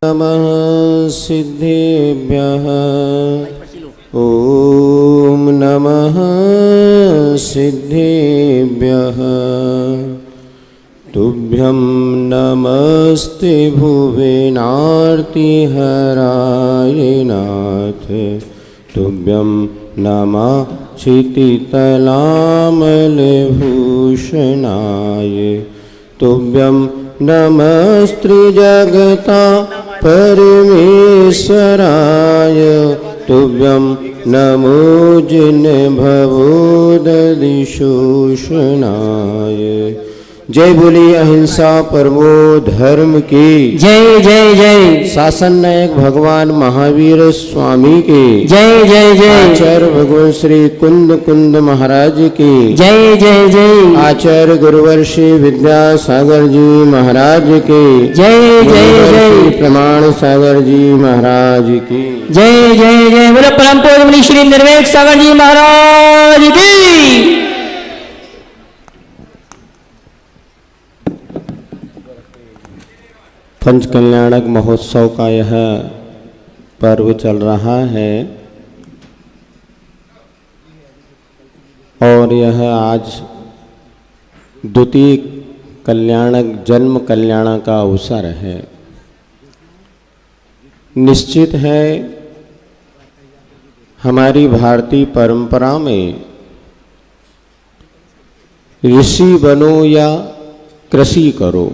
नमः सिद्धेभ्यः ॐ नमः सिद्धेभ्यः तुभ्यं नमस्ते भुवनार्तिहराय नाथ तुभ्यं नमः क्षितितलामलभूषणाय तुभ्यं नमस्त्रिजगता परमेश्वराय तुभ्यं नमो जिनभवोदधिशोषणाय। जय बोली अहिंसा परमो धर्म की जय जय जय। शासन नायक भगवान महावीर स्वामी की जय जय जय। आचार्य भगवान श्री कुंद कुंद महाराज की जय जय जय। आचार्य गुरुवर्षि विद्यासागर जी महाराज की जय जय जय। प्रमाण सागर जी महाराज की जय जय जय। बोलो परम पूज्य मुनि श्री निर्वेक सागर जी महाराज की। पंच कल्याणक महोत्सव का यह पर्व चल रहा है और यह आज द्वितीय कल्याणक जन्म कल्याण का अवसर है। निश्चित है हमारी भारतीय परंपरा में ऋषि बनो या कृषि करो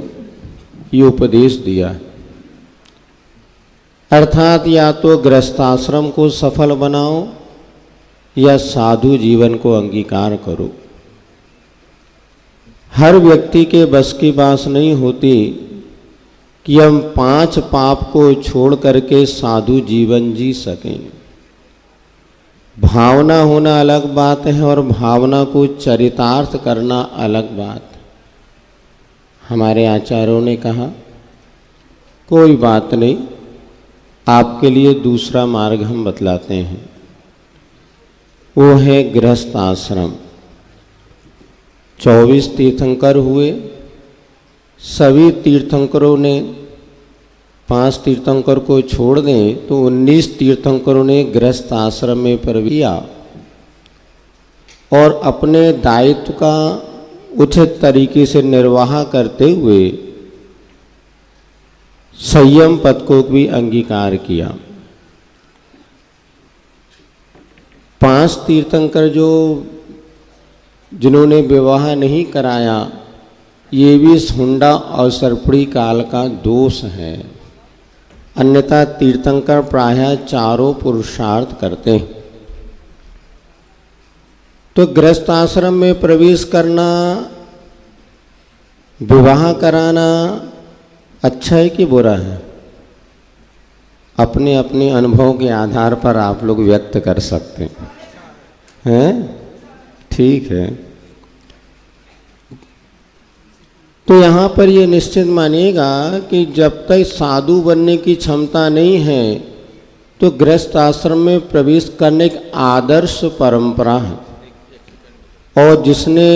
ये उपदेश दिया है। अर्थात या तो गृहस्थाश्रम को सफल बनाओ या साधु जीवन को अंगीकार करो। हर व्यक्ति के बस की बात नहीं होती कि हम 5 पाप को छोड़ करके साधु जीवन जी सकें। भावना होना अलग बात है और भावना को चरितार्थ करना अलग बात। हमारे आचार्यों ने कहा कोई बात नहीं, आपके लिए दूसरा मार्ग हम बतलाते हैं, वो है गृहस्थ आश्रम। 24 तीर्थंकर हुए, सभी तीर्थंकरों ने 5 तीर्थंकर को छोड़ दें तो 19 तीर्थंकरों ने गृहस्थ आश्रम में प्रवेश किया और अपने दायित्व का उचित तरीके से निर्वाह करते हुए संयम पद को भी अंगीकार किया। 5 तीर्थंकर जिन्होंने विवाह नहीं कराया, ये भी हुंडा और सर्पड़ी काल का दोष है। अन्यथा तीर्थंकर प्रायः चारों पुरुषार्थ करते हैं। तो गृहस्थ आश्रम में प्रवेश करना, विवाह कराना अच्छा है कि बुरा है? अपने अपने अनुभव के आधार पर आप लोग व्यक्त कर सकते हैं। ठीक है। तो यहाँ पर ये निश्चित मानिएगा कि जब तक साधु बनने की क्षमता नहीं है तो गृहस्थ आश्रम में प्रवेश करने की आदर्श परंपरा है। और जिसने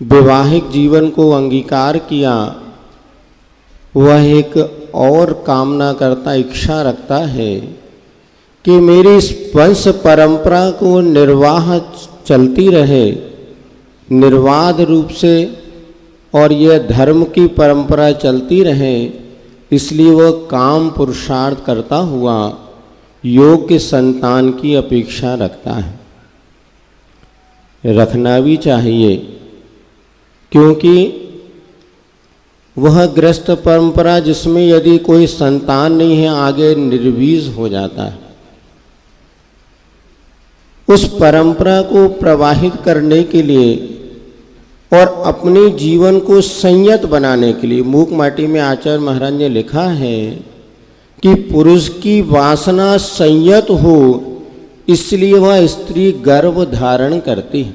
वैवाहिक जीवन को अंगीकार किया वह एक और कामना करता, इच्छा रखता है कि मेरी इस वंश परंपरा को निर्वाह चलती रहे निर्वाध रूप से और यह धर्म की परंपरा चलती रहे। इसलिए वह काम पुरुषार्थ करता हुआ योग्य संतान की अपेक्षा रखता है। रखना भी चाहिए, क्योंकि वह गृहस्थ परंपरा जिसमें यदि कोई संतान नहीं है आगे निर्वीज हो जाता है। उस परंपरा को प्रवाहित करने के लिए और अपने जीवन को संयत बनाने के लिए मूक माटी में आचार्य महाराज ने लिखा है कि पुरुष की वासना संयत हो, इसलिए वह स्त्री गर्भ धारण करती है।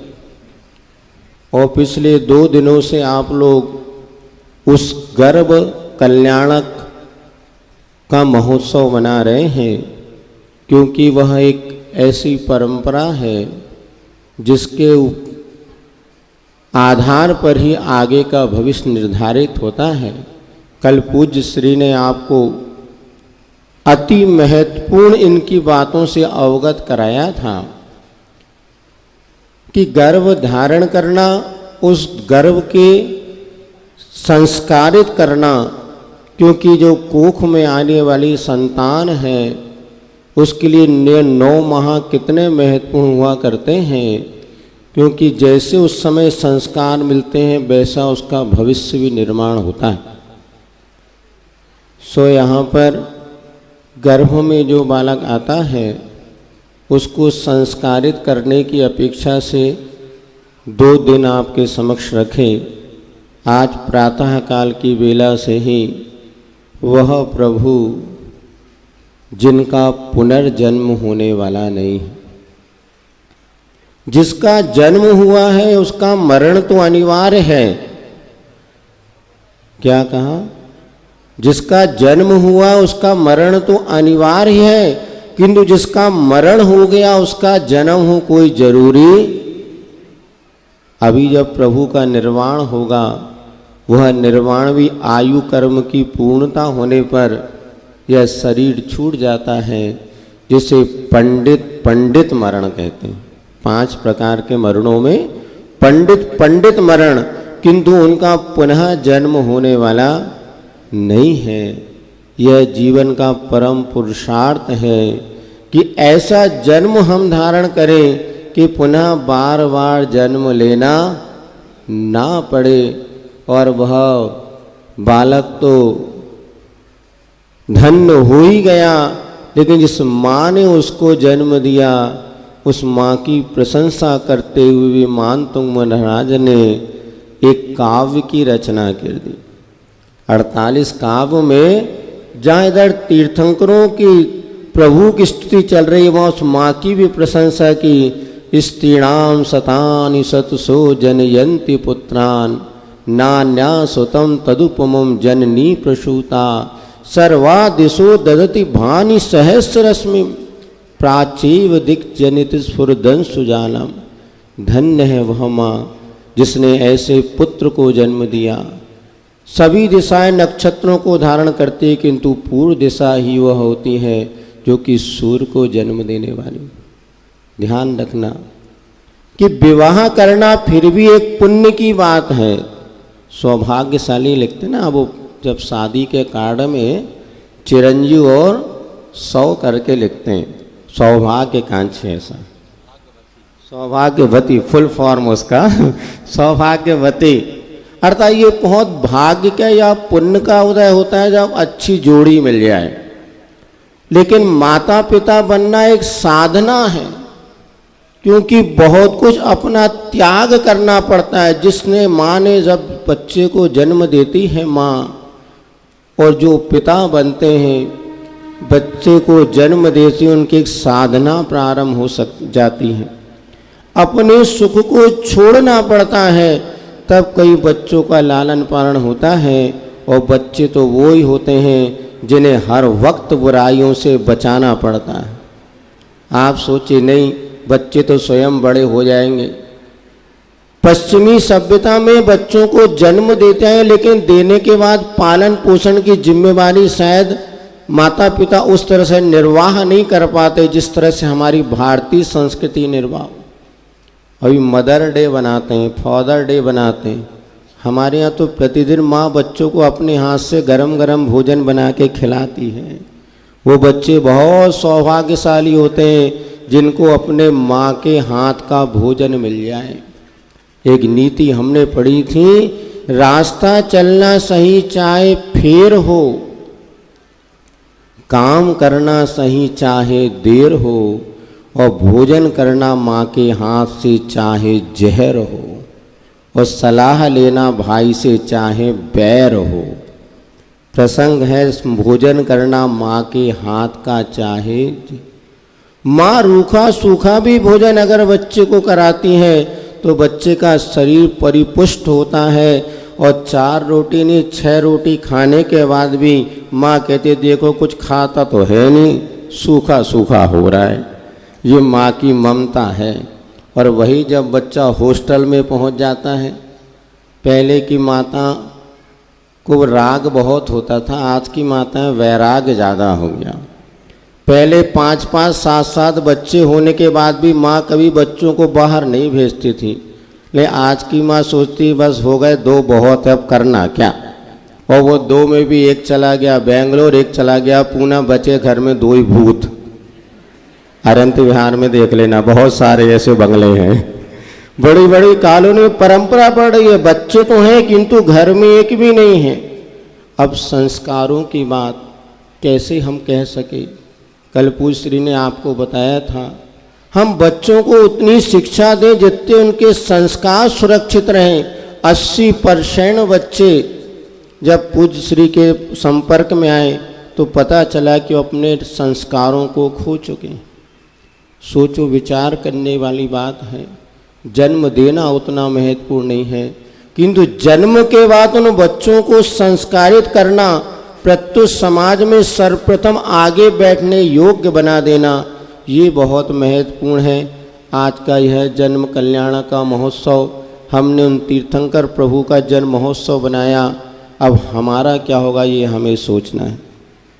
और पिछले 2 दिनों से आप लोग उस गर्भ कल्याणक का महोत्सव मना रहे हैं, क्योंकि वह एक ऐसी परंपरा है जिसके आधार पर ही आगे का भविष्य निर्धारित होता है। कल पूज्य श्री ने आपको अति महत्वपूर्ण इनकी बातों से अवगत कराया था कि गर्भ धारण करना, उस गर्भ के संस्कारित करना, क्योंकि जो कोख में आने वाली संतान है उसके लिए 9 माह कितने महत्वपूर्ण हुआ करते हैं, क्योंकि जैसे उस समय संस्कार मिलते हैं वैसा उसका भविष्य भी निर्माण होता है। सो यहाँ पर गर्भ में जो बालक आता है उसको संस्कारित करने की अपेक्षा से 2 दिन आपके समक्ष रखें। आज प्रातः काल की बेला से ही वह प्रभु जिनका पुनर्जन्म होने वाला नहीं है, जिसका जन्म हुआ है उसका मरण तो अनिवार्य है। क्या कहा? जिसका जन्म हुआ उसका मरण तो अनिवार्य है, किंतु जिसका मरण हो गया उसका जन्म हो कोई जरूरी। अभी जब प्रभु का निर्वाण होगा, वह निर्वाण भी आयु कर्म की पूर्णता होने पर यह शरीर छूट जाता है, जिसे पंडित मरण कहते हैं। 5 प्रकार के मरणों में पंडित मरण, किंतु उनका पुनः जन्म होने वाला नहीं है। यह जीवन का परम पुरुषार्थ है कि ऐसा जन्म हम धारण करें कि पुनः बार बार जन्म लेना ना पड़े। और वह बालक तो धन्य हो ही गया, लेकिन जिस माँ ने उसको जन्म दिया उस माँ की प्रशंसा करते हुए भी मानतुंग महाराज ने एक काव्य की रचना कर दी। 48 काव्य में जहाँ इधर तीर्थंकरों की प्रभु की स्तुति चल रही है, वहाँ उस माँ की भी प्रशंसा की। स्त्रीणाम शतानि शतसो जनयन्ति पुत्रान् नान्या सुतम तदुपमं जननी प्रसूता सर्वा दिशो ददति भानि सहस्रश्मि प्राचीव दिक् जनित स्फुरदं सुजानम। धन्य है वह माँ जिसने ऐसे पुत्र को जन्म दिया। सभी दिशाएं नक्षत्रों को धारण करती है, किंतु पूर्व दिशा ही वह होती है जो कि सूर्य को जन्म देने वाली। ध्यान रखना कि विवाह करना फिर भी एक पुण्य की बात है। सौभाग्यशाली लिखते ना, वो जब शादी के कार्ड में चिरंजीव और 100 करके लिखते हैं, सौभाग्य कांक्षी, ऐसा सौभाग्यवती फुल फॉर्म उसका सौभाग्यवती, अर्थात ये बहुत भाग्य का या पुण्य का उदय होता है जब अच्छी जोड़ी मिल जाए। लेकिन माता पिता बनना एक साधना है, क्योंकि बहुत कुछ अपना त्याग करना पड़ता है। जिसने माँ ने जब बच्चे को जन्म देती है माँ, और जो पिता बनते हैं बच्चे को जन्म देती, उनकी एक साधना प्रारंभ हो जाती है। अपने सुख को छोड़ना पड़ता है, तब कई बच्चों का लालन पालन होता है। और बच्चे तो वो ही होते हैं जिन्हें हर वक्त बुराइयों से बचाना पड़ता है। आप सोचिए, नहीं बच्चे तो स्वयं बड़े हो जाएंगे। पश्चिमी सभ्यता में बच्चों को जन्म देते हैं, लेकिन देने के बाद पालन पोषण की जिम्मेवारी शायद माता पिता उस तरह से निर्वाह नहीं कर पाते जिस तरह से हमारी भारतीय संस्कृति निर्वाह। अभी मदर डे बनाते हैं, फादर डे बनाते हैं। हमारे यहाँ तो प्रतिदिन माँ बच्चों को अपने हाथ से गरम गरम भोजन बना के खिलाती है। वो बच्चे बहुत सौभाग्यशाली होते हैं जिनको अपने माँ के हाथ का भोजन मिल जाए। एक नीति हमने पढ़ी थी, रास्ता चलना सही चाहे फेर हो, काम करना सही चाहे देर हो, और भोजन करना माँ के हाथ से चाहे जहर हो, और सलाह लेना भाई से चाहे बैर हो। प्रसंग है भोजन करना माँ के हाथ का चाहे। माँ रूखा सूखा भी भोजन अगर बच्चे को कराती है तो बच्चे का शरीर परिपुष्ट होता है। और 4 रोटी नहीं 6 रोटी खाने के बाद भी माँ कहती देखो कुछ खाता तो है नहीं, सूखा सूखा हो रहा है। ये माँ की ममता है। और वही जब बच्चा हॉस्टल में पहुंच जाता है, पहले की माता को राग बहुत होता था, आज की माताएं वैराग ज़्यादा हो गया। पहले 5-5, 7-7 बच्चे होने के बाद भी माँ कभी बच्चों को बाहर नहीं भेजती थी, लेकिन आज की माँ सोचती बस हो गए 2 बहुत है, अब करना क्या। और वो 2 में भी एक चला गया बेंगलोर, एक चला गया पूना, बचे घर में 2 ही भूत। अरंत विहार में देख लेना, बहुत सारे ऐसे बंगले हैं, बड़ी बड़ी कॉलोनी परंपरा पड़ रही है, बच्चे तो हैं किंतु घर में एक भी नहीं है। अब संस्कारों की बात कैसे हम कह सके। कल पूज्य श्री ने आपको बताया था, हम बच्चों को उतनी शिक्षा दें जितने उनके संस्कार सुरक्षित रहें। 80% बच्चे जब पूज्य श्री के संपर्क में आए तो पता चला कि वो अपने संस्कारों को खो चुके हैं। सोचो, विचार करने वाली बात है। जन्म देना उतना महत्वपूर्ण नहीं है, किंतु जन्म के बाद उन बच्चों को संस्कारित करना, प्रत्युत समाज में सर्वप्रथम आगे बैठने योग्य बना देना, ये बहुत महत्वपूर्ण है। आज का यह जन्म कल्याण का महोत्सव, हमने उन तीर्थंकर प्रभु का जन्म महोत्सव बनाया। अब हमारा क्या होगा ये हमें सोचना है,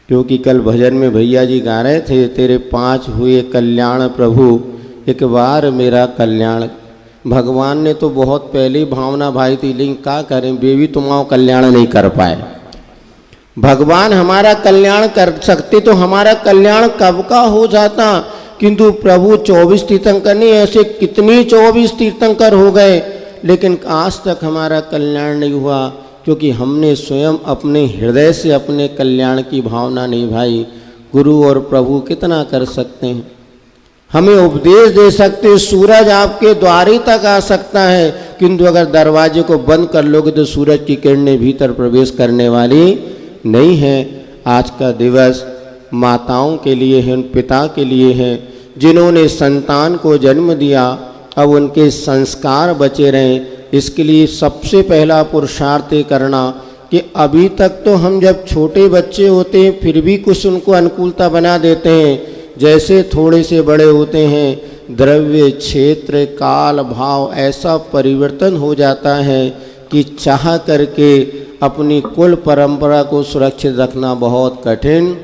क्योंकि कल भजन में भैया जी गा रहे थे, तेरे 5 हुए कल्याण प्रभु, एक बार मेरा कल्याण। भगवान ने तो बहुत पहले ही भावना भाई थी, लेकिन क्या करें बेबी, तुम्हारा कल्याण नहीं कर पाए। भगवान हमारा कल्याण कर सकते तो हमारा कल्याण कब का हो जाता, किंतु प्रभु 24 तीर्थंकर नहीं, ऐसे कितनी 24 तीर्थंकर हो गए, लेकिन आज तक हमारा कल्याण नहीं हुआ, क्योंकि हमने स्वयं अपने हृदय से अपने कल्याण की भावना नहीं भाई। गुरु और प्रभु कितना कर सकते हैं, हमें उपदेश दे सकते, सूरज आपके द्वारे तक आ सकता है, किंतु अगर दरवाजे को बंद कर लोगे तो सूरज की किरणें भीतर प्रवेश करने वाली नहीं है। आज का दिवस माताओं के लिए है, उन पिता के लिए है जिन्होंने संतान को जन्म दिया, अब उनके संस्कार बचे रहें। इसके लिए सबसे पहला पुरुषार्थ करना कि अभी तक तो हम जब छोटे बच्चे होते हैं फिर भी कुछ उनको अनुकूलता बना देते हैं, जैसे थोड़े से बड़े होते हैं द्रव्य क्षेत्र काल भाव ऐसा परिवर्तन हो जाता है कि चाह करके अपनी कुल परंपरा को सुरक्षित रखना बहुत कठिन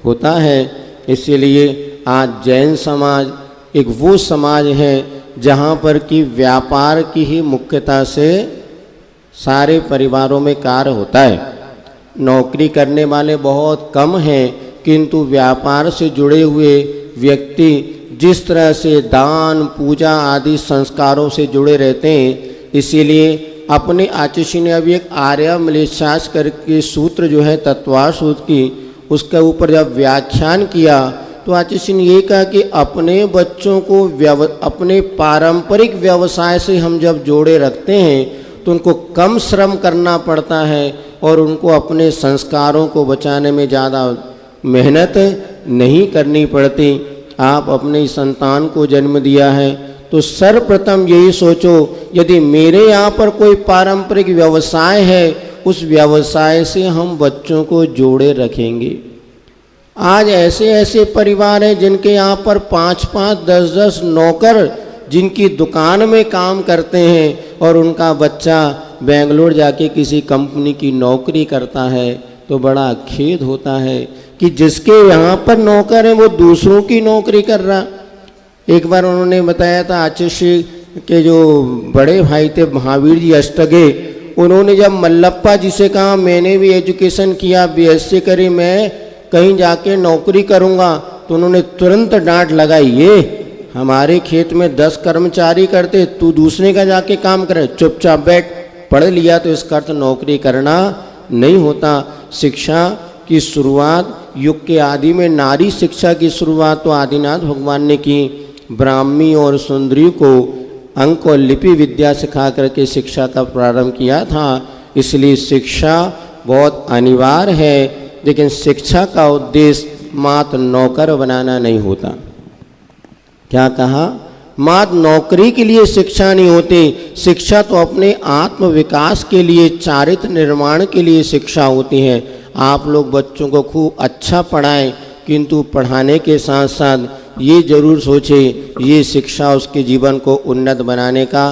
होता है। इसीलिए आज जैन समाज एक वो समाज है जहाँ पर कि व्यापार की ही मुख्यता से सारे परिवारों में कार्य होता है। नौकरी करने वाले बहुत कम हैं, किंतु व्यापार से जुड़े हुए व्यक्ति जिस तरह से दान पूजा आदि संस्कारों से जुड़े रहते हैं, इसीलिए अपने आचार्य ने अभी एक आर्य मलेच्छास करके सूत्र जो है तत्वार सूत्र की, उसके ऊपर जब व्याख्यान किया तो आचार्य ने ये कहा कि अपने बच्चों को अपने पारंपरिक व्यवसाय से हम जब जोड़े रखते हैं तो उनको कम श्रम करना पड़ता है और उनको अपने संस्कारों को बचाने में ज़्यादा मेहनत नहीं करनी पड़ती। आप अपने संतान को जन्म दिया है तो सर्वप्रथम यही सोचो, यदि मेरे यहाँ पर कोई पारंपरिक व्यवसाय है उस व्यवसाय से हम बच्चों को जोड़े रखेंगे। आज ऐसे ऐसे परिवार हैं जिनके यहाँ पर 5-5, 10-10 नौकर जिनकी दुकान में काम करते हैं और उनका बच्चा बेंगलोर जाके किसी कंपनी की नौकरी करता है, तो बड़ा खेद होता है कि जिसके यहाँ पर नौकर है वो दूसरों की नौकरी कर रहा। एक बार उन्होंने बताया था, आचार्य के जो बड़े भाई थे महावीर जी अष्टगे, उन्होंने जब मल्लप्पा जी से कहा मैंने भी एजुकेशन किया, बीएससी करी, मैं कहीं जाके नौकरी करूँगा, तो उन्होंने तुरंत डांट लगाई, ये हमारे खेत में 10 कर्मचारी करते, तू दूसरे का जाके काम करे, चुपचाप बैठ। पढ़ लिया तो इसका अर्थ नौकरी करना नहीं होता। शिक्षा की शुरुआत युग के आदि में नारी शिक्षा की शुरुआत तो आदिनाथ भगवान ने की। ब्राह्मी और सुंदरी को अंक और लिपि विद्या सिखा करके शिक्षा का प्रारंभ किया था। इसलिए शिक्षा बहुत अनिवार्य है, लेकिन शिक्षा का उद्देश्य मात्र नौकर बनाना नहीं होता। क्या कहा? मात्र नौकरी के लिए शिक्षा नहीं होती, शिक्षा तो अपने आत्म विकास के लिए, चारित्र निर्माण के लिए शिक्षा होती है। आप लोग बच्चों को खूब अच्छा पढ़ाएं, किंतु पढ़ाने के साथ साथ ये जरूर सोचें ये शिक्षा उसके जीवन को उन्नत बनाने का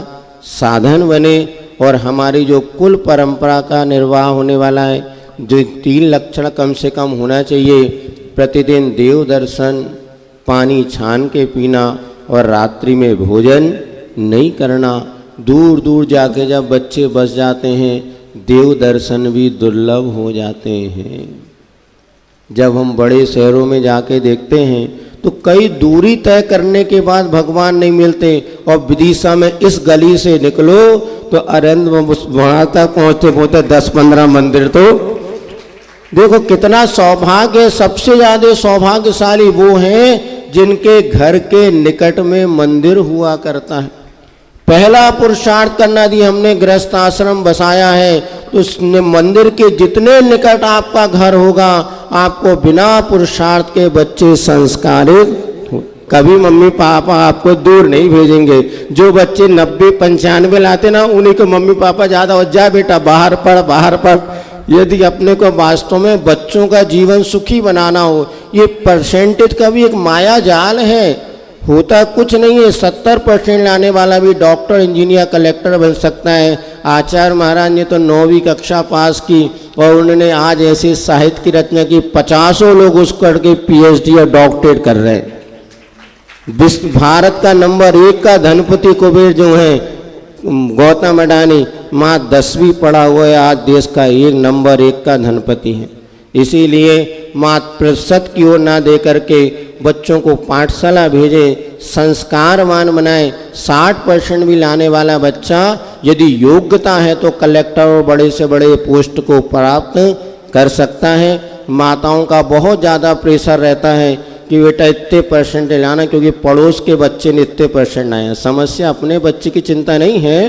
साधन बने। और हमारी जो कुल परंपरा का निर्वाह होने वाला है, जो 3 लक्षण कम से कम होना चाहिए, प्रतिदिन देव दर्शन, पानी छान के पीना और रात्रि में भोजन नहीं करना। दूर दूर जाके जब बच्चे बस जाते हैं, देव दर्शन भी दुर्लभ हो जाते हैं। जब हम बड़े शहरों में जाके देखते हैं तो कई दूरी तय करने के बाद भगवान नहीं मिलते, और विदिशा में इस गली से निकलो तो अरंद वहां तक पहुंचते पहुंचते 10-15 मंदिर। तो देखो कितना सौभाग्य है। सबसे ज्यादा सौभाग्यशाली वो हैं जिनके घर के निकट में मंदिर हुआ करता है। पहला पुरुषार्थ करना दी हमने गृहस्थ आश्रम बसाया है, तो उसने मंदिर के जितने निकट आपका घर होगा, आपको बिना पुरुषार्थ के बच्चे संस्कारित कभी मम्मी पापा आपको दूर नहीं भेजेंगे। जो बच्चे 90-95 लाते ना, उन्हीं को मम्मी पापा ज़्यादा हो जा बेटा बाहर पढ़। यदि अपने को वास्तव में बच्चों का जीवन सुखी बनाना हो, ये परसेंटेज का भी एक माया जाल है, होता कुछ नहीं है। 70% लाने वाला भी डॉक्टर, इंजीनियर, कलेक्टर बन सकता है। आचार्य महाराज ने तो 9वीं कक्षा पास की और उन्होंने आज ऐसे साहित्य की रचना की, 50 लोग उस करके PhD और डॉक्टरेट कर रहे हैं। विश्व भारत का नंबर 1 का धनपति कुबेर जो है गौतम अडानी, माँ 10वीं पढ़ा हुआ है, आज देश का नंबर 1 का धनपति है। इसीलिए मात्र प्रतिशत की ओर ना दे करके बच्चों को पाठशाला भेजें, संस्कारवान बनाएं। 60% भी लाने वाला बच्चा यदि योग्यता है तो कलेक्टर और बड़े से बड़े पोस्ट को प्राप्त कर सकता है। माताओं का बहुत ज़्यादा प्रेशर रहता है कि बेटा इतने % लाना, क्योंकि पड़ोस के बच्चे ने इतने % लाए। समस्या अपने बच्चे की चिंता नहीं है,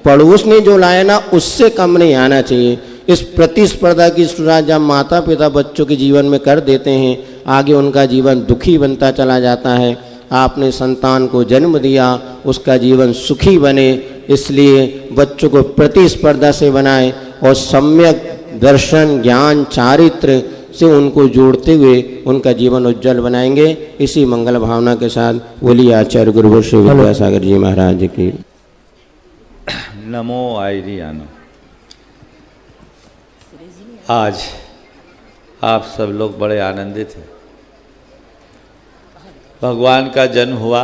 पड़ोस ने जो लाया ना उससे कम नहीं आना चाहिए। इस प्रतिस्पर्धा की शुरुआत जब माता पिता बच्चों के जीवन में कर देते हैं, आगे उनका जीवन दुखी बनता चला जाता है। आपने संतान को जन्म दिया, उसका जीवन सुखी बने, इसलिए बच्चों को प्रतिस्पर्धा से बनाएं और सम्यक दर्शन, ज्ञान, चारित्र से उनको जोड़ते हुए उनका जीवन उज्जवल बनाएंगे। इसी मंगल भावना के साथ बोलिए आचार्य गुरु श्री विद्यासागर जी महाराज की। नमो आयरियानो। आज आप सब लोग बड़े आनंदित हैं। भगवान का जन्म हुआ।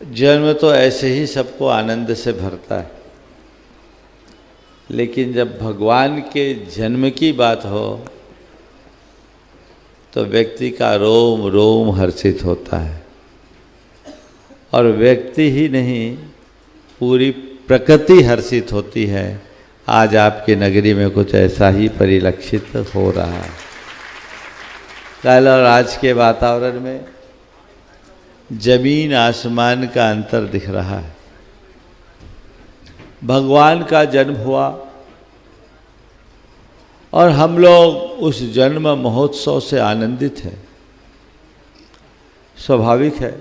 जन्म तो ऐसे ही सबको आनंद से भरता है, लेकिन जब भगवान के जन्म की बात हो तो व्यक्ति का रोम रोम हर्षित होता है। और व्यक्ति ही नहीं, पूरी प्रकृति हर्षित होती है। आज आपकी नगरी में कुछ ऐसा ही परिलक्षित हो रहा है। कल और आज के वातावरण में जमीन आसमान का अंतर दिख रहा है। भगवान का जन्म हुआ और हम लोग उस जन्म महोत्सव से आनंदित हैं। स्वाभाविक है,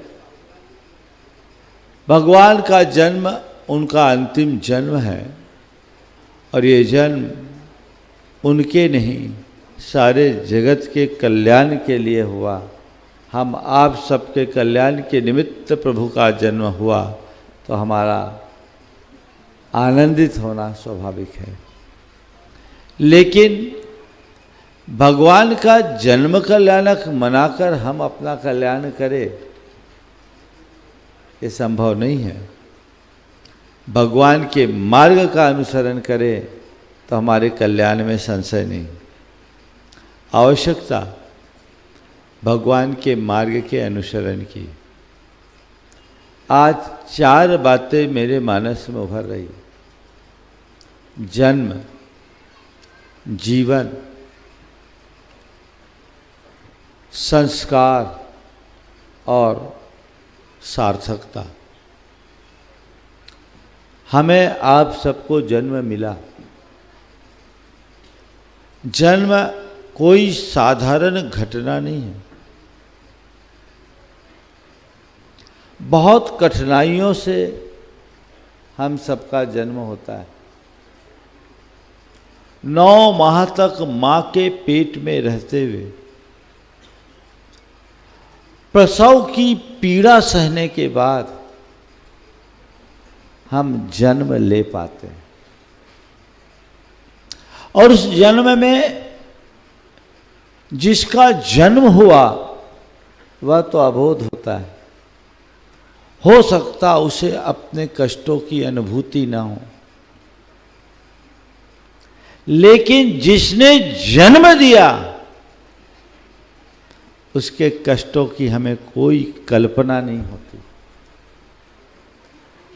भगवान का जन्म उनका अंतिम जन्म है और ये जन्म उनके नहीं, सारे जगत के कल्याण के लिए हुआ। हम आप सबके कल्याण के निमित्त प्रभु का जन्म हुआ तो हमारा आनंदित होना स्वाभाविक है। लेकिन भगवान का जन्म कल्याणक मनाकर हम अपना कल्याण करें, ये संभव नहीं है। भगवान के मार्ग का अनुसरण करें तो हमारे कल्याण में संशय नहीं। आवश्यकता भगवान के मार्ग के अनुसरण की। आज 4 बातें मेरे मानस में उभर रही: जन्म, जीवन, संस्कार और सार्थकता। हमें आप सबको जन्म मिला। जन्म कोई साधारण घटना नहीं है। बहुत कठिनाइयों से हम सबका जन्म होता है। 9 माह तक मां के पेट में रहते हुए प्रसव की पीड़ा सहने के बाद हम जन्म ले पाते हैं। और उस जन्म में जिसका जन्म हुआ वह तो अबोध होता है, हो सकता उसे अपने कष्टों की अनुभूति ना हो, लेकिन जिसने जन्म दिया उसके कष्टों की हमें कोई कल्पना नहीं होती।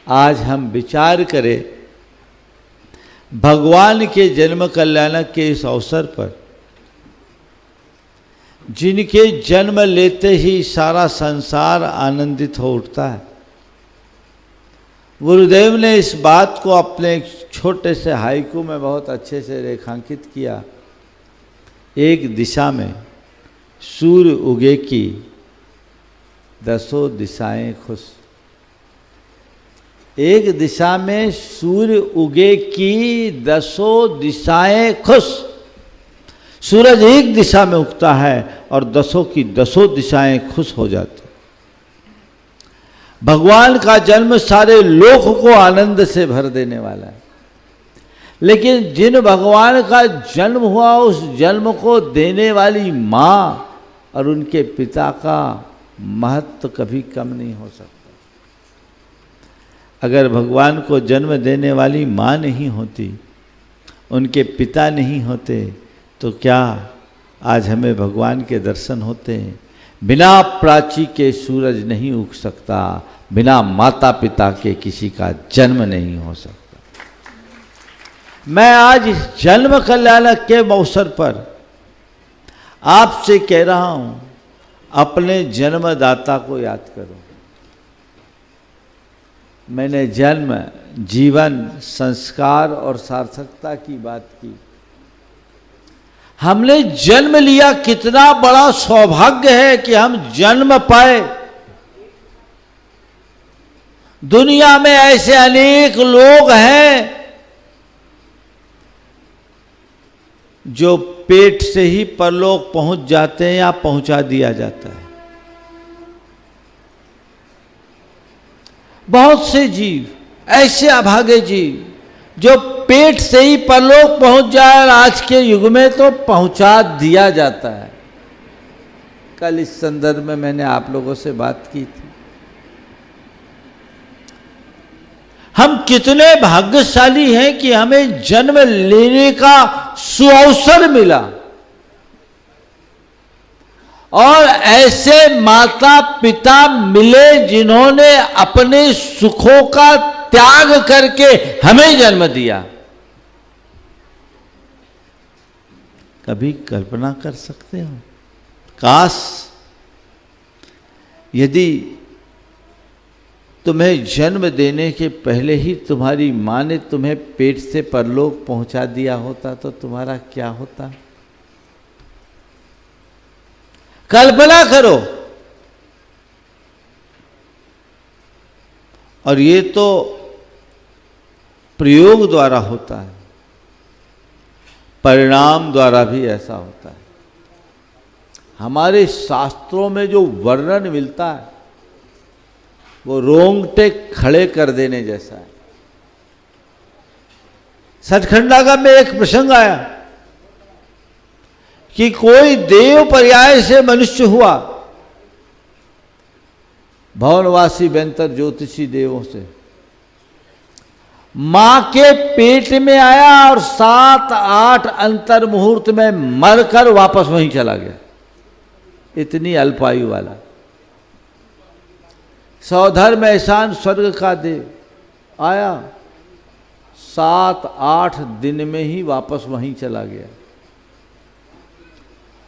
आज हम विचार करें, भगवान के जन्म कल्याणक के इस अवसर पर जिनके जन्म लेते ही सारा संसार आनंदित हो उठता है। गुरुदेव ने इस बात को अपने एक छोटे से हाइकू में बहुत अच्छे से रेखांकित किया। एक दिशा में सूर्य उगे की दसों दिशाएं खुश। एक दिशा में सूर्य उगे की दसों दिशाएं खुश। सूरज एक दिशा में उगता है और दसों की दसों दिशाएं खुश हो जाती। भगवान का जन्म सारे लोक को आनंद से भर देने वाला है, लेकिन जिन भगवान का जन्म हुआ उस जन्म को देने वाली माँ और उनके पिता का महत्व कभी कम नहीं हो सकता। अगर भगवान को जन्म देने वाली माँ नहीं होती, उनके पिता नहीं होते, तो क्या आज हमें भगवान के दर्शन होते हैं? बिना प्राची के सूरज नहीं उग सकता, बिना माता पिता के किसी का जन्म नहीं हो सकता। मैं आज इस जन्म कल्याणक के अवसर पर आपसे कह रहा हूं, अपने जन्मदाता को याद करो। मैंने जन्म, जीवन, संस्कार और सार्थकता की बात की। हमने जन्म लिया, कितना बड़ा सौभाग्य है कि हम जन्म पाए। दुनिया में ऐसे अनेक लोग हैं जो पेट से ही परलोक पहुंच जाते हैं या पहुंचा दिया जाता है। बहुत से जीव, ऐसे अभागे जीव जो पेट से ही परलोक पहुंच जाए, और आज के युग में तो पहुंचा दिया जाता है। कल इस संदर्भ में मैंने आप लोगों से बात की थी। हम कितने भाग्यशाली हैं कि हमें जन्म लेने का सुअवसर मिला, और ऐसे माता पिता मिले जिन्होंने अपने सुखों का त्याग करके हमें जन्म दिया। कभी कल्पना कर सकते हो? काश यदि तुम्हें जन्म देने के पहले ही तुम्हारी माँ ने तुम्हें पेट से परलोक पहुंचा दिया होता तो तुम्हारा क्या होता? कल्पना करो। और ये तो प्रयोग द्वारा होता है, परिणाम द्वारा भी ऐसा होता है। हमारे शास्त्रों में जो वर्णन मिलता है वो रोंगटे खड़े कर देने जैसा है। सचखंडागम में एक प्रसंग आया कि कोई देव पर्याय से मनुष्य हुआ, भवनवासी बेंतर ज्योतिषी देवों से, मां के पेट में आया और 7-8 अंतर मुहूर्त में मरकर वापस वहीं चला गया। इतनी अल्पायु वाला सौधर्म एहसान स्वर्ग का देव आया, 7-8 दिन में ही वापस वहीं चला गया।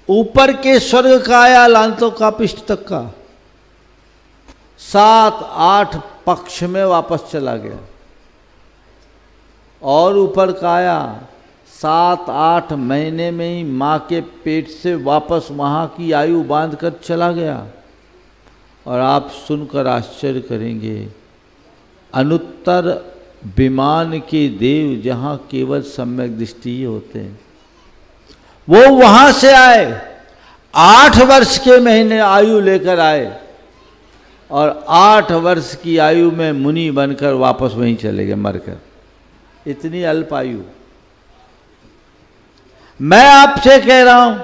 ऊपर के स्वर्ग का आया, लांतों का पिष्ट तक का, 7-8 पक्ष में वापस चला गया। और ऊपर का आया, 7-8 महीने में ही माँ के पेट से वापस वहाँ की आयु बांध कर चला गया। और आप सुनकर आश्चर्य करेंगे, अनुत्तर विमान के देव जहाँ केवल सम्यक दृष्टि ही होते हैं, वो वहाँ से आए, 8 वर्ष के महीने आयु लेकर आए, और 8 वर्ष की आयु में मुनि बनकर वापस वहीं चले गए मरकर। इतनी अल्प आयु। मैं आपसे कह रहा हूं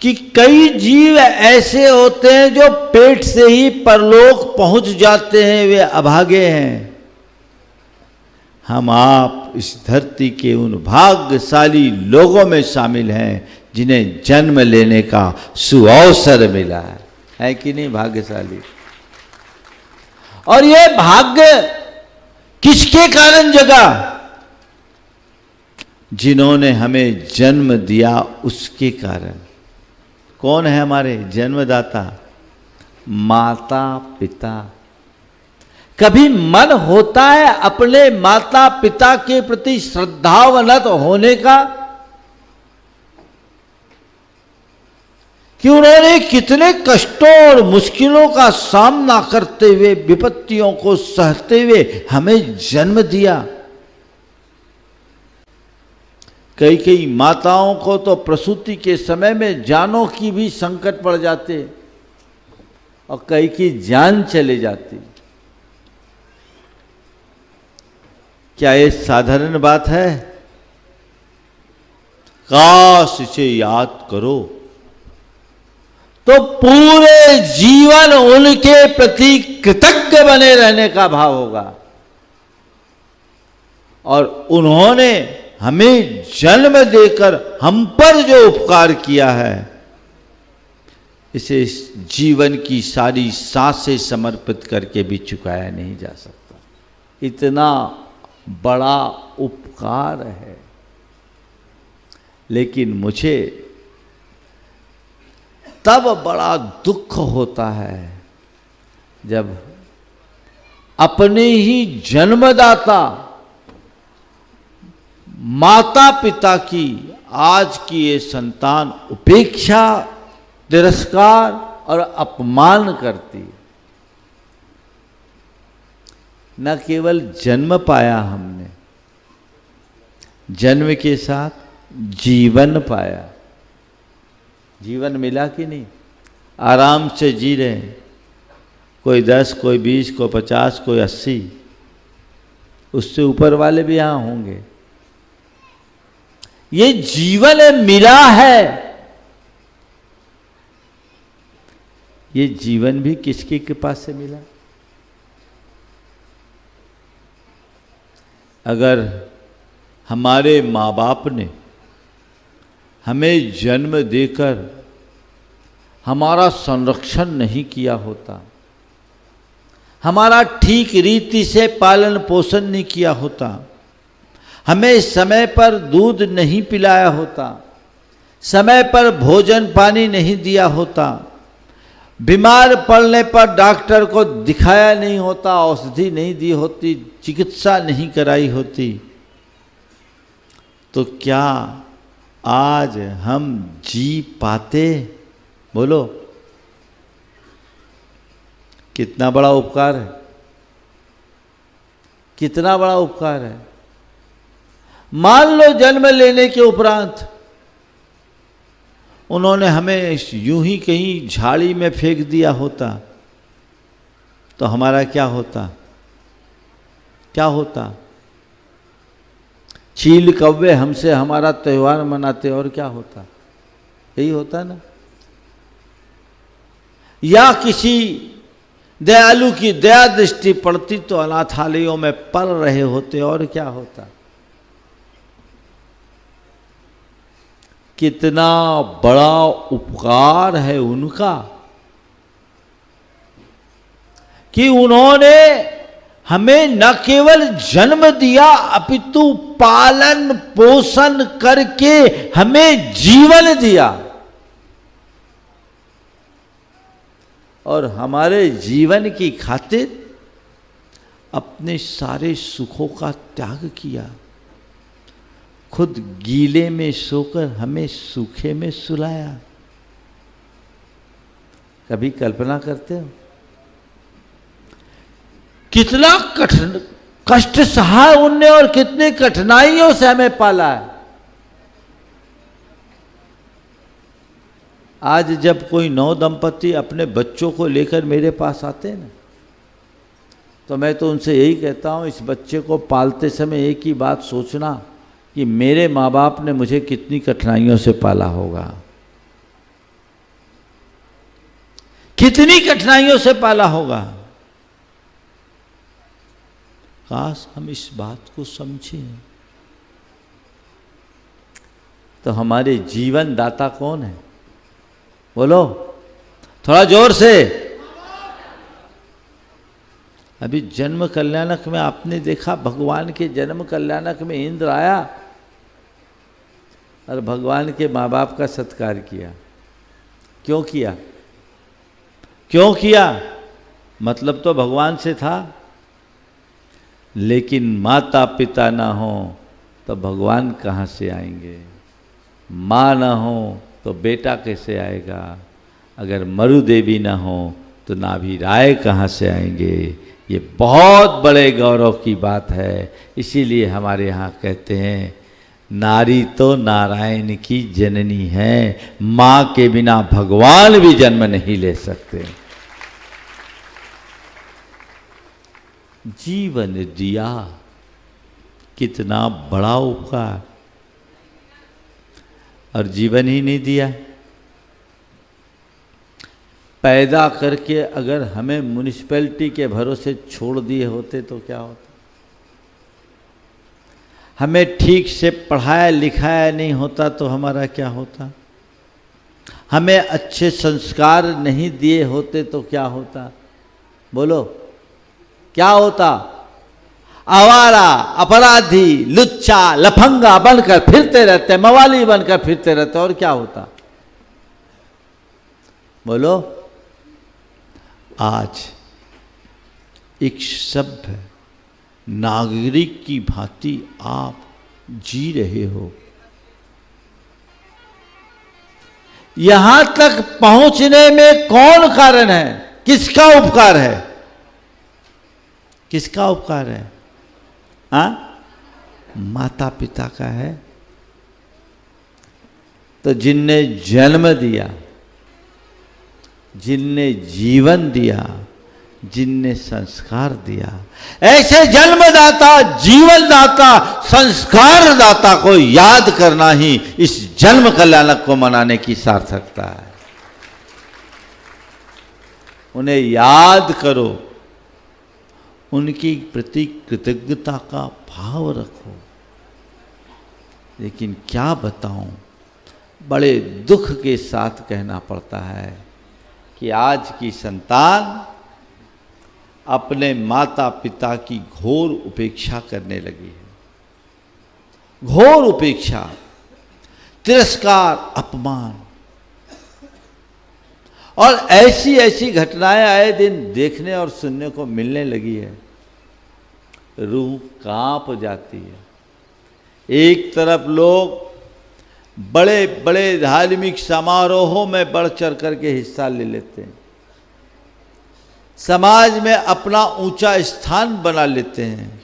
कि कई जीव ऐसे होते हैं जो पेट से ही परलोक पहुंच जाते हैं, वे अभागे हैं। हम आप इस धरती के उन भाग्यशाली लोगों में शामिल हैं जिन्हें जन्म लेने का सुअवसर मिला है कि नहीं? भाग्यशाली। और ये भाग्य किसके कारण जगा? जिन्होंने हमें जन्म दिया उसके कारण। कौन है हमारे जन्मदाता? माता पिता। कभी मन होता है अपने माता पिता के प्रति श्रद्धावनत होने का कि उन्होंने कितने कष्टों और मुश्किलों का सामना करते हुए, विपत्तियों को सहते हुए हमें जन्म दिया। कई कई माताओं को तो प्रसूति के समय में जानों की भी संकट पड़ जाते और कई की जान चले जाती। क्या ये साधारण बात है? काश इसे याद करो तो पूरे जीवन उनके प्रति कृतज्ञ बने रहने का भाव होगा। और उन्होंने हमें जन्म देकर हम पर जो उपकार किया है, इसे जीवन की सारी सांसें समर्पित करके भी चुकाया नहीं जा सकता। इतना बड़ा उपकार है। लेकिन मुझे तब बड़ा दुख होता है जब अपने ही जन्मदाता माता पिता की आज की ये संतान उपेक्षा, तिरस्कार और अपमान करती। न केवल जन्म पाया हमने, जन्म के साथ जीवन पाया। जीवन मिला कि नहीं? आराम से जी रहे हैं। कोई 10, कोई 20, कोई 50, कोई 80, उससे ऊपर वाले भी यहां होंगे। ये जीवन मिला है। ये जीवन भी किसकी कृपा से मिला? अगर हमारे माँ बाप ने हमें जन्म देकर हमारा संरक्षण नहीं किया होता, हमारा ठीक रीति से पालन पोषण नहीं किया होता, हमें समय पर दूध नहीं पिलाया होता, समय पर भोजन पानी नहीं दिया होता, बीमार पड़ने पर डॉक्टर को दिखाया नहीं होता, औषधि नहीं दी होती, चिकित्सा नहीं कराई होती, तो क्या आज हम जी पाते? बोलो, कितना बड़ा उपकार है, कितना बड़ा उपकार है। मान लो जन्म लेने के उपरांत उन्होंने हमें यूं ही कहीं झाड़ी में फेंक दिया होता तो हमारा क्या होता? क्या होता? चील कौवे हमसे हमारा त्योहार मनाते और क्या होता? यही होता ना। या किसी दयालु की दया दृष्टि पड़ती तो अनाथालयों में पल रहे होते और क्या होता? कितना बड़ा उपकार है उनका कि उन्होंने हमें न केवल जन्म दिया अपितु पालन पोषण करके हमें जीवन दिया और हमारे जीवन की खातिर अपने सारे सुखों का त्याग किया। खुद गीले में सोकर हमें सूखे में सुलाया। कभी कल्पना करते हो कितना कठिन कष्ट सहा उनने और कितनी कठिनाइयों से हमें पाला है। आज जब कोई नव दंपति अपने बच्चों को लेकर मेरे पास आते हैं ना, तो मैं तो उनसे यही कहता हूँ, इस बच्चे को पालते समय एक ही बात सोचना कि मेरे माँ बाप ने मुझे कितनी कठिनाइयों से पाला होगा, कितनी कठिनाइयों से पाला होगा। काश हम इस बात को समझें। तो हमारे जीवन दाता कौन है? बोलो थोड़ा जोर से। अभी जन्म कल्याणक में आपने देखा, भगवान के जन्म कल्याणक में इंद्र आया और भगवान के माँ बाप का सत्कार किया। क्यों किया? क्यों किया? मतलब तो भगवान से था, लेकिन माता पिता ना हो तो भगवान कहाँ से आएंगे? माँ ना हो तो बेटा कैसे आएगा? अगर मरु देवी ना हो तो नाभि राय कहाँ से आएंगे? ये बहुत बड़े गौरव की बात है। इसीलिए हमारे यहाँ कहते हैं, नारी तो नारायण की जननी है, माँ के बिना भगवान भी जन्म नहीं ले सकते। जीवन दिया, कितना बड़ा उपकार, और जीवन ही नहीं दिया। पैदा करके अगर हमें म्युनिसिपैलिटी के भरोसे छोड़ दिए होते तो क्या होता? हमें ठीक से पढ़ाया लिखाया नहीं होता तो हमारा क्या होता? हमें अच्छे संस्कार नहीं दिए होते तो क्या होता? बोलो क्या होता? आवारा, अपराधी, लुच्चा, लफंगा बनकर फिरते रहते, मवाली बनकर फिरते रहते, और क्या होता? बोलो। आज एक सभ्य नागरिक की भांति आप जी रहे हो। यहां तक पहुंचने में कौन कारण है? किसका उपकार है? किसका उपकार है? माता पिता का है। तो जिनने जन्म दिया, जिनने जीवन दिया, जिनने संस्कार दिया, ऐसे जन्मदाता, जीवनदाता, संस्कारदाता को याद करना ही इस जन्म कल्याणक को मनाने की सार्थकता है। उन्हें याद करो, उनकी प्रति कृतज्ञता का भाव रखो। लेकिन क्या बताऊं, बड़े दुख के साथ कहना पड़ता है कि आज की संतान अपने माता पिता की घोर उपेक्षा करने लगी है। घोर उपेक्षा, तिरस्कार, अपमान, और ऐसी ऐसी घटनाएं आए दिन देखने और सुनने को मिलने लगी है, रूह कांप जाती है। एक तरफ लोग बड़े बड़े धार्मिक समारोहों में बढ़ चढ़ करके हिस्सा ले लेते हैं, समाज में अपना ऊंचा स्थान बना लेते हैं,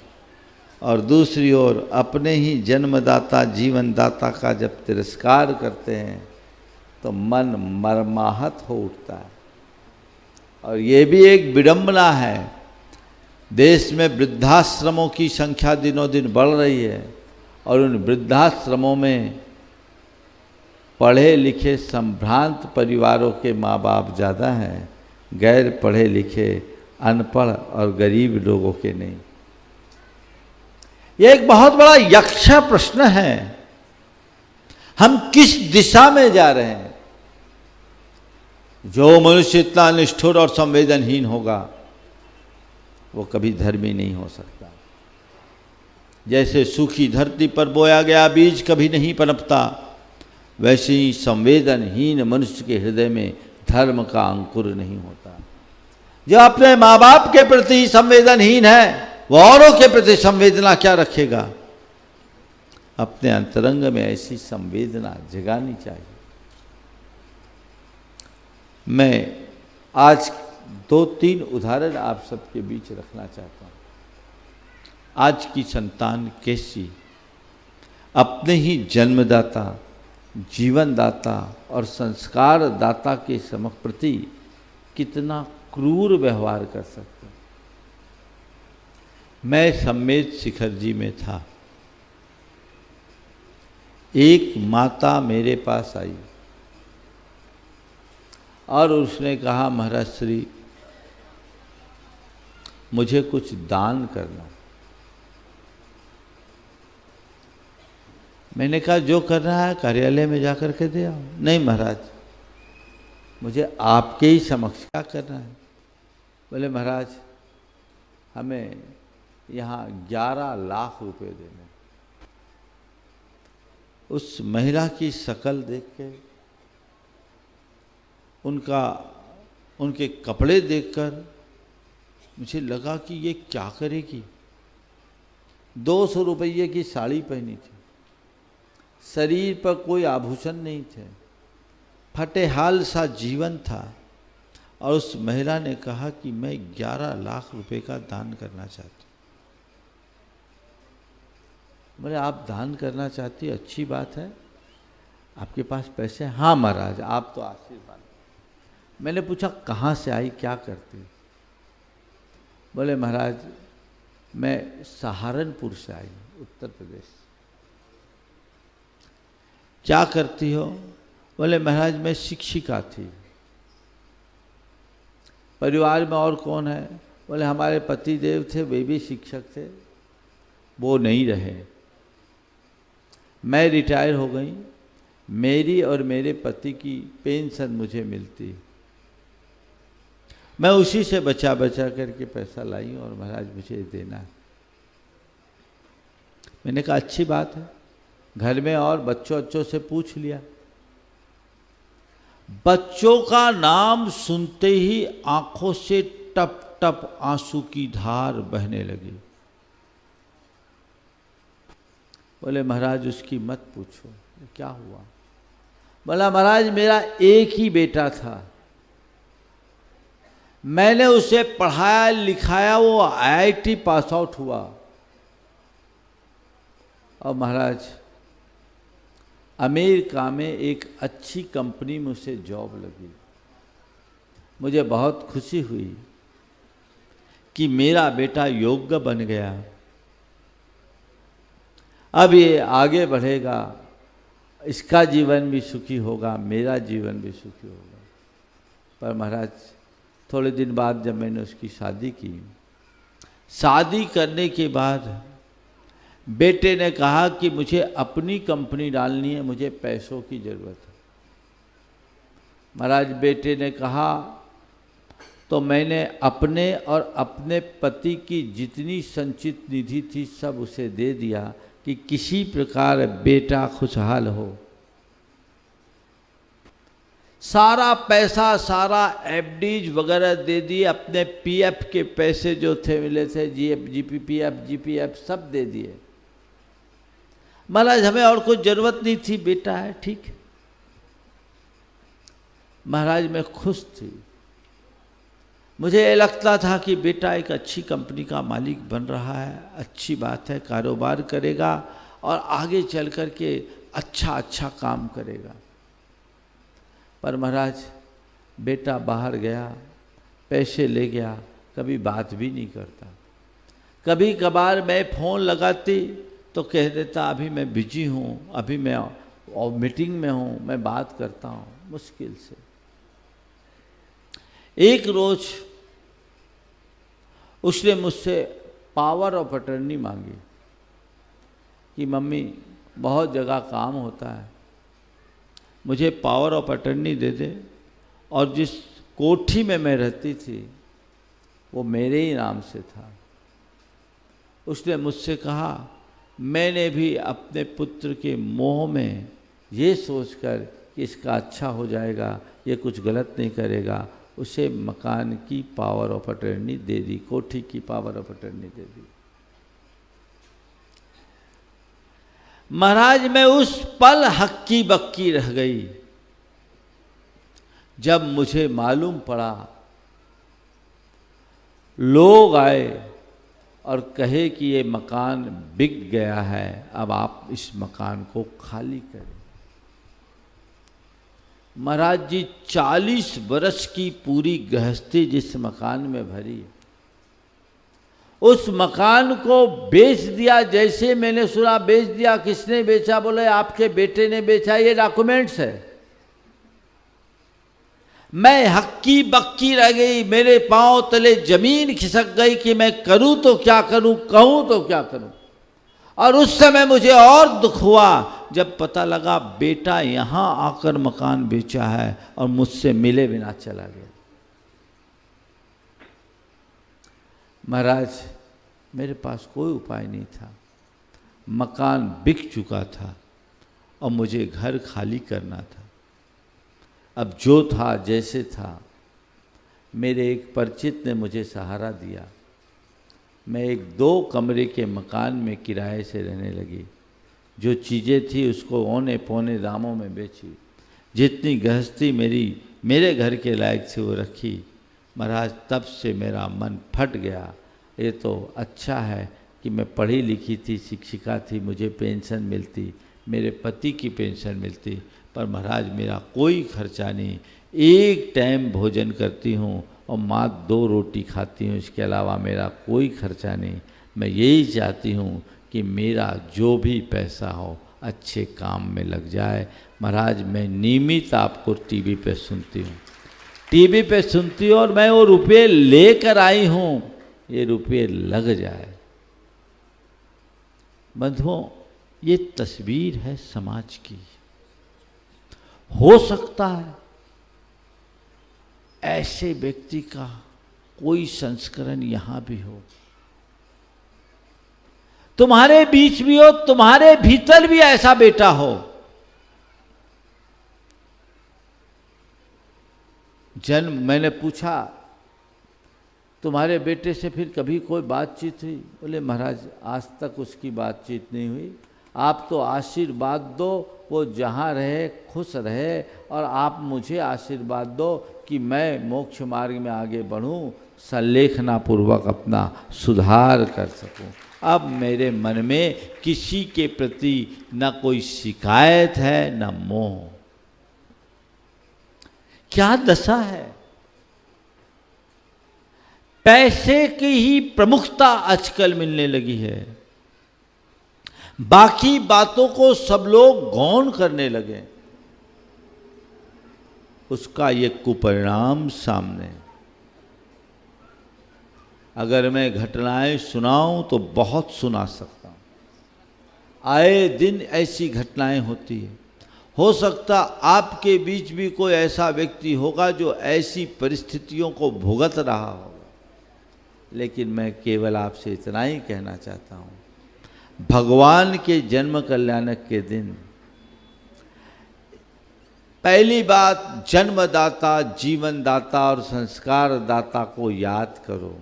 और दूसरी ओर अपने ही जन्मदाता जीवनदाता का जब तिरस्कार करते हैं तो मन मर्माहत हो उठता है। और ये भी एक विडंबना है, देश में वृद्धाश्रमों की संख्या दिनों दिन बढ़ रही है, और उन वृद्धाश्रमों में पढ़े लिखे संभ्रांत परिवारों के माँ बाप ज़्यादा हैं, गैर पढ़े लिखे अनपढ़ और गरीब लोगों के नहीं। यह एक बहुत बड़ा यक्ष प्रश्न है। हम किस दिशा में जा रहे हैं? जो मनुष्य इतना निष्ठुर और संवेदनहीन होगा वो कभी धर्मी नहीं हो सकता। जैसे सूखी धरती पर बोया गया बीज कभी नहीं पनपता, वैसे ही संवेदनहीन मनुष्य के हृदय में धर्म का अंकुर नहीं होता। जो अपने माँ बाप के प्रति संवेदनहीन है वो औरों के प्रति संवेदना क्या रखेगा? अपने अंतरंग में ऐसी संवेदना जगानी चाहिए। मैं आज 2-3 उदाहरण आप सबके बीच रखना चाहता हूँ। आज की संतान कैसी अपने ही जन्मदाता जीवन दाता और संस्कार दाता के प्रति कितना क्रूर व्यवहार कर सकते हैं। मैं सम्मेद शिखर जी में था, एक माता मेरे पास आई और उसने कहा, महाराज श्री मुझे कुछ दान करना। मैंने कहा जो करना है कार्यालय में जाकर के दे आओ। नहीं महाराज, मुझे आपके ही समक्ष क्या करना है। बोले महाराज हमें यहाँ 11 लाख रुपए देने। उस महिला की शक्ल देख के, उनके कपड़े देखकर मुझे लगा कि ये क्या करेगी। 200 रुपये की साड़ी पहनी थी, शरीर पर कोई आभूषण नहीं थे, फटेहाल सा जीवन था। और उस महिला ने कहा कि मैं 11 लाख रुपए का दान करना चाहती हूँ। बोले आप दान करना चाहती, अच्छी बात है, आपके पास पैसे हैं? हाँ महाराज, आप तो आशीर्वाद। मैंने पूछा कहाँ से आई, क्या करती? बोले महाराज मैं सहारनपुर से आई, उत्तर प्रदेश। क्या करती हो? बोले महाराज मैं शिक्षिका थी। परिवार में और कौन है? बोले हमारे पति देव थे, वे भी शिक्षक थे, वो नहीं रहे, मैं रिटायर हो गई। मेरी और मेरे पति की पेंशन मुझे मिलती, मैं उसी से बचा बचा करके पैसा लाई और महाराज मुझे देना है। मैंने कहा अच्छी बात है। घर में और बच्चों से पूछ लिया। बच्चों का नाम सुनते ही आंखों से टप टप आंसू की धार बहने लगी। बोले महाराज उसकी मत पूछो, क्या हुआ? बोला महाराज मेरा एक ही बेटा था, मैंने उसे पढ़ाया लिखाया, वो IIT पास आउट हुआ और महाराज अमेरिका में एक अच्छी कंपनी में उसे जॉब लगी। मुझे बहुत खुशी हुई कि मेरा बेटा योग्य बन गया, अब ये आगे बढ़ेगा, इसका जीवन भी सुखी होगा, मेरा जीवन भी सुखी होगा। पर महाराज थोड़े दिन बाद जब मैंने उसकी शादी की, शादी करने के बाद बेटे ने कहा कि मुझे अपनी कंपनी डालनी है, मुझे पैसों की ज़रूरत है। महाराज बेटे ने कहा तो मैंने अपने और अपने पति की जितनी संचित निधि थी सब उसे दे दिया कि किसी प्रकार बेटा खुशहाल हो। सारा पैसा, सारा FDs वगैरह दे दिए, अपने PF के पैसे जो थे मिले थे, GPF सब दे दिए। महाराज हमें और कोई जरूरत नहीं थी, बेटा है ठीक। महाराज मैं खुश थी, मुझे ये लगता था कि बेटा एक अच्छी कंपनी का मालिक बन रहा है, अच्छी बात है, कारोबार करेगा और आगे चल कर के अच्छा काम करेगा। पर महाराज बेटा बाहर गया, पैसे ले गया, कभी बात भी नहीं करता। कभी कभार मैं फ़ोन लगाती तो कह देता अभी मैं बिजी हूँ, अभी मैं मीटिंग में हूँ, मैं बात करता हूँ, मुश्किल से। एक रोज उसने मुझसे पावर ऑफ अटर्नी मांगी कि मम्मी बहुत जगह काम होता है, मुझे पावर ऑफ अटर्नी दे दे, और जिस कोठी में मैं रहती थी वो मेरे ही नाम से था। उसने मुझसे कहा, मैंने भी अपने पुत्र के मोह में ये सोचकर कि इसका अच्छा हो जाएगा, ये कुछ गलत नहीं करेगा, उसे मकान की पावर ऑफ अटर्नी दे दी, कोठी की पावर ऑफ अटर्नी दे दी। महाराज मैं उस पल हक्की बक्की रह गई जब मुझे मालूम पड़ा, लोग आए और कहे कि ये मकान बिक गया है, अब आप इस मकान को खाली करें। महाराज जी 40 वर्ष की पूरी गृहस्थी जिस मकान में भरी, उस मकान को बेच दिया। जैसे मैंने सुना बेच दिया, किसने बेचा? बोले आपके बेटे ने बेचा, ये डॉक्यूमेंट्स है। मैं हक्की बक्की रह गई, मेरे पांव तले जमीन खिसक गई कि मैं करूं तो क्या करूं, कहूं तो क्या करूं। और उस समय मुझे और दुख हुआ जब पता लगा बेटा यहां आकर मकान बेचा है और मुझसे मिले बिना चला गया। महाराज मेरे पास कोई उपाय नहीं था, मकान बिक चुका था और मुझे घर खाली करना था। अब जो था जैसे था, मेरे एक परिचित ने मुझे सहारा दिया। मैं एक 2 कमरे के मकान में किराए से रहने लगी। जो चीज़ें थी उसको औने पौने दामों में बेची, जितनी गृहस्थी मेरे घर के लायक थी वो रखी। महाराज तब से मेरा मन फट गया। ये तो अच्छा है कि मैं पढ़ी लिखी थी, शिक्षिका थी, मुझे पेंशन मिलती, मेरे पति की पेंशन मिलती, पर महाराज मेरा कोई खर्चा नहीं। एक टाइम भोजन करती हूँ और मात्र 2 रोटी खाती हूँ, इसके अलावा मेरा कोई खर्चा नहीं। मैं यही चाहती हूँ कि मेरा जो भी पैसा हो अच्छे काम में लग जाए। महाराज मैं नियमित आपको टीवी पे सुनती हूँ और मैं वो रुपये लेकर आई हूँ, ये रुपये लग जाए। बंधुओं ये तस्वीर है समाज की। हो सकता है ऐसे व्यक्ति का कोई संस्करण यहां भी हो, तुम्हारे बीच भी हो, तुम्हारे भीतर भी ऐसा बेटा हो। मैंने पूछा तुम्हारे बेटे से फिर कभी कोई बातचीत हुई? बोले महाराज आज तक उसकी बातचीत नहीं हुई। आप तो आशीर्वाद दो, वो जहाँ रहे खुश रहे, और आप मुझे आशीर्वाद दो कि मैं मोक्ष मार्ग में आगे बढ़ूं, संलेखना पूर्वक अपना सुधार कर सकूं। अब मेरे मन में किसी के प्रति न कोई शिकायत है न मोह। क्या दशा है! पैसे की ही प्रमुखता आजकल मिलने लगी है, बाकी बातों को सब लोग गौण करने लगे। उसका ये कुपरिणाम सामने। अगर मैं घटनाएं सुनाऊं तो बहुत सुना सकता हूं। आए दिन ऐसी घटनाएं होती है। हो सकता आपके बीच भी कोई ऐसा व्यक्ति होगा जो ऐसी परिस्थितियों को भुगत रहा होगा, लेकिन मैं केवल आपसे इतना ही कहना चाहता हूं, भगवान के जन्म कल्याणक के दिन पहली बात जन्मदाता, जीवनदाता और संस्कार दाता को याद करो।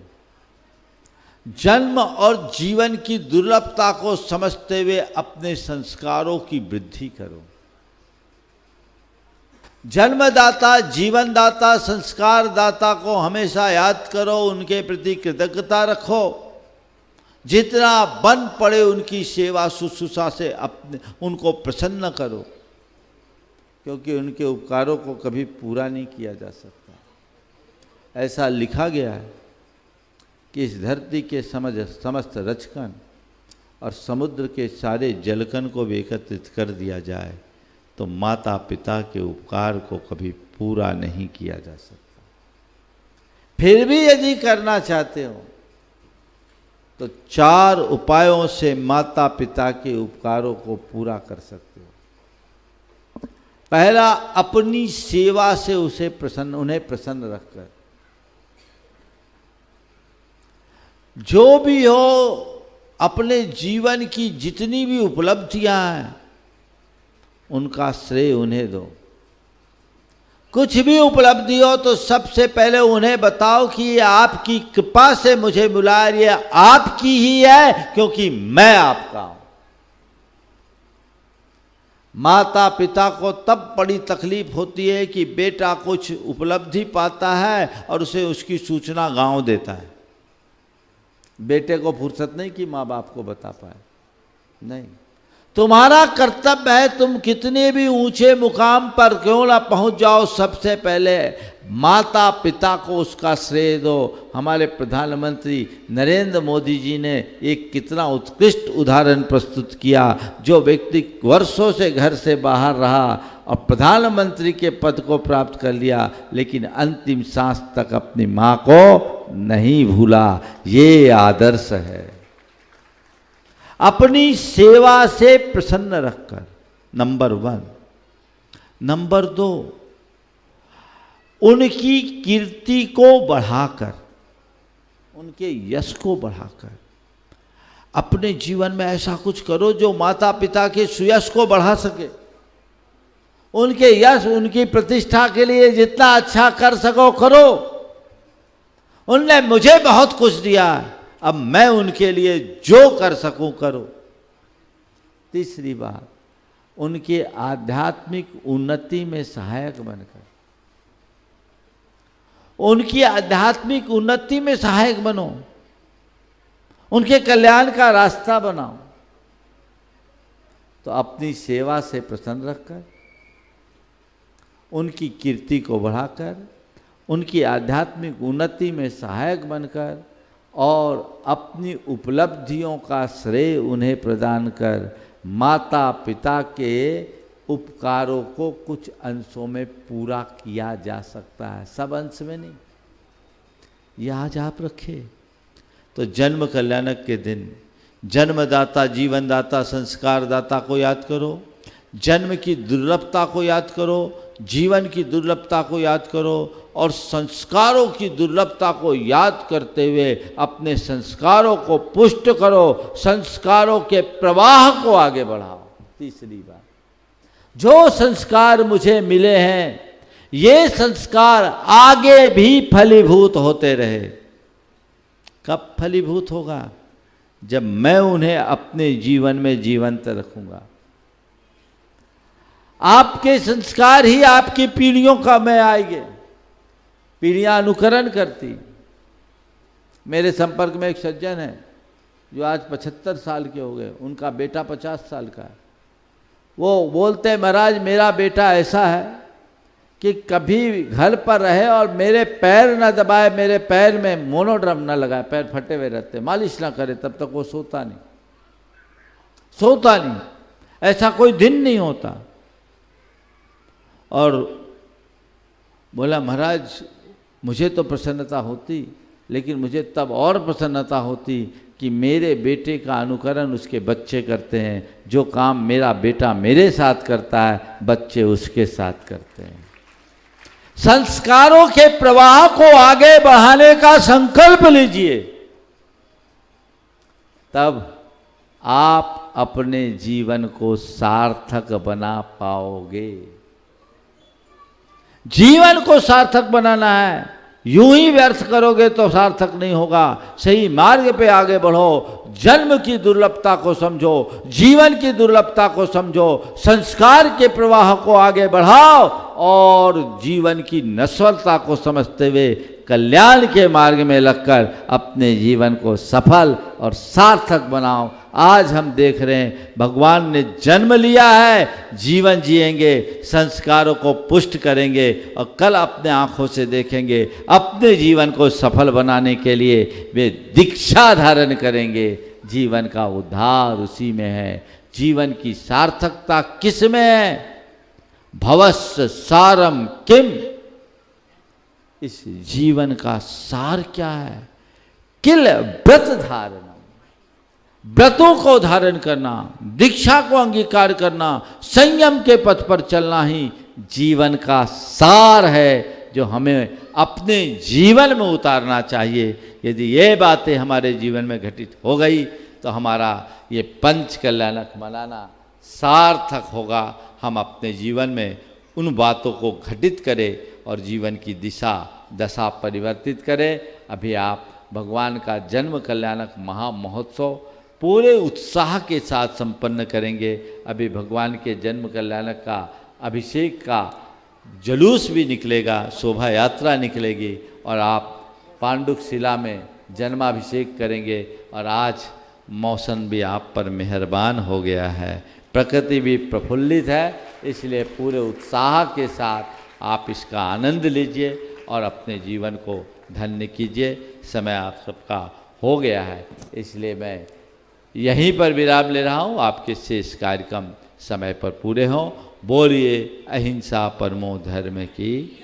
जन्म और जीवन की दुर्लभता को समझते हुए अपने संस्कारों की वृद्धि करो। जन्मदाता, जीवनदाता, संस्कार दाता को हमेशा याद करो, उनके प्रति कृतज्ञता रखो। जितना बन पड़े उनकी सेवा शुश्रूषा से अपने उनको प्रसन्न करो, क्योंकि उनके उपकारों को कभी पूरा नहीं किया जा सकता। ऐसा लिखा गया है कि इस धरती के समस्त रचकन और समुद्र के सारे जलकन को भी एकत्रित कर दिया जाए तो माता पिता के उपकार को कभी पूरा नहीं किया जा सकता। फिर भी यदि करना चाहते हो तो 4 उपायों से माता पिता के उपकारों को पूरा कर सकते हो। पहला, अपनी सेवा से उन्हें प्रसन्न रखकर। जो भी हो, अपने जीवन की जितनी भी उपलब्धियां हैं उनका श्रेय उन्हें दो। कुछ भी उपलब्धि हो तो सबसे पहले उन्हें बताओ कि ये आपकी कृपा से मुझे मिला, ये आपकी ही है, क्योंकि मैं आपका हूं। माता पिता को तब बड़ी तकलीफ होती है कि बेटा कुछ उपलब्धि पाता है और उसे उसकी सूचना गांव देता है। बेटे को फुर्सत नहीं कि माँ बाप को बता पाए, नहीं। तुम्हारा कर्तव्य है, तुम कितने भी ऊंचे मुकाम पर क्यों ना पहुंच जाओ, सबसे पहले माता पिता को उसका श्रेय दो। हमारे प्रधानमंत्री नरेंद्र मोदी जी ने एक कितना उत्कृष्ट उदाहरण प्रस्तुत किया। जो व्यक्ति वर्षों से घर से बाहर रहा और प्रधानमंत्री के पद को प्राप्त कर लिया, लेकिन अंतिम सांस तक अपनी माँ को नहीं भूला। ये आदर्श है। अपनी सेवा से प्रसन्न रखकर, नंबर 1। नंबर 2, उनकी कीर्ति को बढ़ाकर, उनके यश को बढ़ाकर अपने जीवन में ऐसा कुछ करो जो माता पिता के सुयश को बढ़ा सके। उनके यश, उनकी प्रतिष्ठा के लिए जितना अच्छा कर सको करो। उनने मुझे बहुत कुछ दिया, अब मैं उनके लिए जो कर सकूं करो। तीसरी बात, उनके आध्यात्मिक उन्नति में सहायक बनकर, उनकी आध्यात्मिक उन्नति में सहायक बनो, उनके कल्याण का रास्ता बनाओ। तो अपनी सेवा से प्रसन्न रखकर, उनकी कीर्ति को बढ़ाकर, उनकी आध्यात्मिक उन्नति में सहायक बनकर और अपनी उपलब्धियों का श्रेय उन्हें प्रदान कर माता पिता के उपकारों को कुछ अंशों में पूरा किया जा सकता है, सब अंश में नहीं। यह आज आप रखे तो जन्म कल्याणक के दिन जन्मदाता, जीवनदाता, संस्कारदाता को याद करो, जन्म की दुर्लभता को याद करो, जीवन की दुर्लभता को याद करो और संस्कारों की दुर्लभता को याद करते हुए अपने संस्कारों को पुष्ट करो, संस्कारों के प्रवाह को आगे बढ़ाओ। तीसरी बात, जो संस्कार मुझे मिले हैं ये संस्कार आगे भी फलीभूत होते रहे। कब फलीभूत होगा? जब मैं उन्हें अपने जीवन में जीवंत रखूंगा। आपके संस्कार ही आपकी पीढ़ियों का में आएंगे, पीढ़ियां अनुकरण करती। मेरे संपर्क में एक सज्जन है जो आज 75 साल के हो गए, उनका बेटा 50 साल का है। वो बोलते हैं, महाराज मेरा बेटा ऐसा है कि कभी घर पर रहे और मेरे पैर न दबाए, मेरे पैर में मोनोड्रम न लगाए, पैर फटे हुए रहते, मालिश ना करे तब तक वो सोता नहीं, सोता नहीं, ऐसा कोई दिन नहीं होता। और बोला, महाराज मुझे तो प्रसन्नता होती, लेकिन मुझे तब और प्रसन्नता होती कि मेरे बेटे का अनुकरण उसके बच्चे करते हैं। जो काम मेरा बेटा मेरे साथ करता है, बच्चे उसके साथ करते हैं। संस्कारों के प्रवाह को आगे बढ़ाने का संकल्प लीजिए, तब आप अपने जीवन को सार्थक बना पाओगे। जीवन को सार्थक बनाना है, यूं ही व्यर्थ करोगे तो सार्थक नहीं होगा। सही मार्ग पे आगे बढ़ो, जन्म की दुर्लभता को समझो, जीवन की दुर्लभता को समझो, संस्कार के प्रवाह को आगे बढ़ाओ और जीवन की नश्वरता को समझते हुए कल्याण के मार्ग में लगकर अपने जीवन को सफल और सार्थक बनाओ। आज हम देख रहे हैं भगवान ने जन्म लिया है, जीवन जिएंगे, संस्कारों को पुष्ट करेंगे और कल अपने आंखों से देखेंगे अपने जीवन को सफल बनाने के लिए वे दीक्षा धारण करेंगे। जीवन का उद्धार उसी में है। जीवन की सार्थकता किस में है? भवस्य सारम किम, इस जीवन का सार क्या है? किल व्रत धारणम, व्रतों को धारण करना, दीक्षा को अंगीकार करना, संयम के पथ पर चलना ही जीवन का सार है जो हमें अपने जीवन में उतारना चाहिए। यदि ये बातें हमारे जीवन में घटित हो गई तो हमारा ये पंच कल्याणक मनाना सार्थक होगा। हम अपने जीवन में उन बातों को घटित करें और जीवन की दिशा दशा परिवर्तित करें। अभी आप भगवान का जन्म कल्याणक महोत्सव पूरे उत्साह के साथ संपन्न करेंगे। अभी भगवान के जन्म कल्याणक का अभिषेक का जुलूस भी निकलेगा, शोभा यात्रा निकलेगी और आप पांडुक शिला में जन्माभिषेक करेंगे। और आज मौसम भी आप पर मेहरबान हो गया है। प्रकृति भी प्रफुल्लित है, इसलिए पूरे उत्साह के साथ आप इसका आनंद लीजिए और अपने जीवन को धन्य कीजिए। समय आप सबका हो गया है, इसलिए मैं यहीं पर विराम ले रहा हूँ। आपके शेष कार्यक्रम समय पर पूरे हों। बोलिए अहिंसा परमो धर्म की।